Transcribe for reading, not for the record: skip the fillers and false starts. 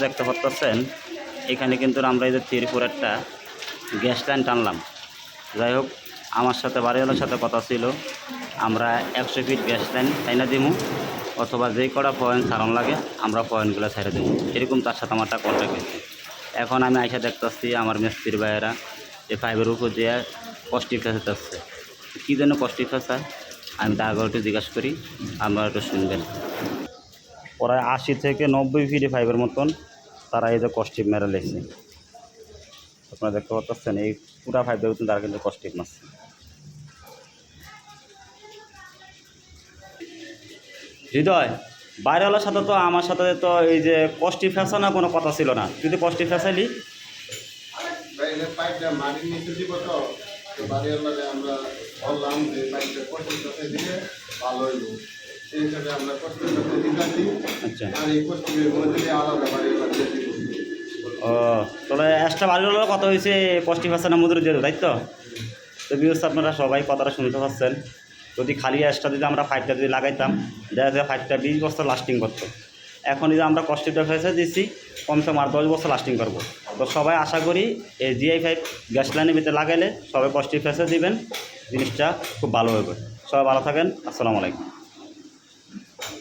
দেখতে পাচ্ছেন এখানে কিন্তু আমরা এই যে 3-4 একটা গ্যাস লাইন টানলাম। যাই হোক, আমার সাথে বাড়িওয়ালার সাথে কথা ছিল, আমরা 100 ফিট গ্যাস লাইন টাইনা দিমু, অথবা যেই কটা পয়েন্ট ছাড়ানো লাগে আমরা পয়েন্টগুলো ছেড়ে দেবো, এরকম তার সাথে আমার একটা কন্ট্যাক্ট হয়েছে। এখন আমি আইসা দেখতেছি আমার মিস্ত্রি ভাইয়েরা এই পাইপের উপর দিয়ে কষ্টিক ফেসাতে আসছে। কী জন্য কষ্টিক ফেসায় আমি তার আগে একটু জিজ্ঞাসা করি, আপনারা একটু শুনবেন। প্রায় 80 থেকে 90 ফিটে পাইপের মতন তারা এই যে কষ্টিপ মেরে লেগছে। আপনারা দেখতে পাচ্ছেন এই পুরা পাইপ দিয়ে তারা কিন্তু কষ্টিপ মারছে। হৃদয়, বাইরেওয়ালার সাথে তো আমার সাথে তো এই যে কষ্টিপ ফেসানো কোনো কথা ছিল না, তুই তো কষ্টিপ ফেসাইলি। ও, তাহলে এক্সট্রা বাড়িওয়ালার কথা হয়েছে কষ্টিপ ফেসানো মজুরি দিয়ে দেবো, তাই তো? বিকজ আপনারা সবাই কথাটা শুনতে পাচ্ছেন, যদি খালি এক্সট্রা যদি আমরা পাইপটা যদি লাগাইতাম, দেখা যায় পাইপটা 20 বছর লাস্টিং করতো। এখন যদি আমরা কষ্টিপটা ফেসে দিচ্ছি, কমসে কম আর 10 বছর লাস্টিং করবো। তো সবাই আশা করি এই জিআই পাইপ গ্যাস লাইনের ভিতরে লাগাইলে সবাই কষ্টিপ ফেসে দিবেন, জিনিসটা খুব ভালো হবে। সবাই ভালো থাকেন, আসসালামু আলাইকুম।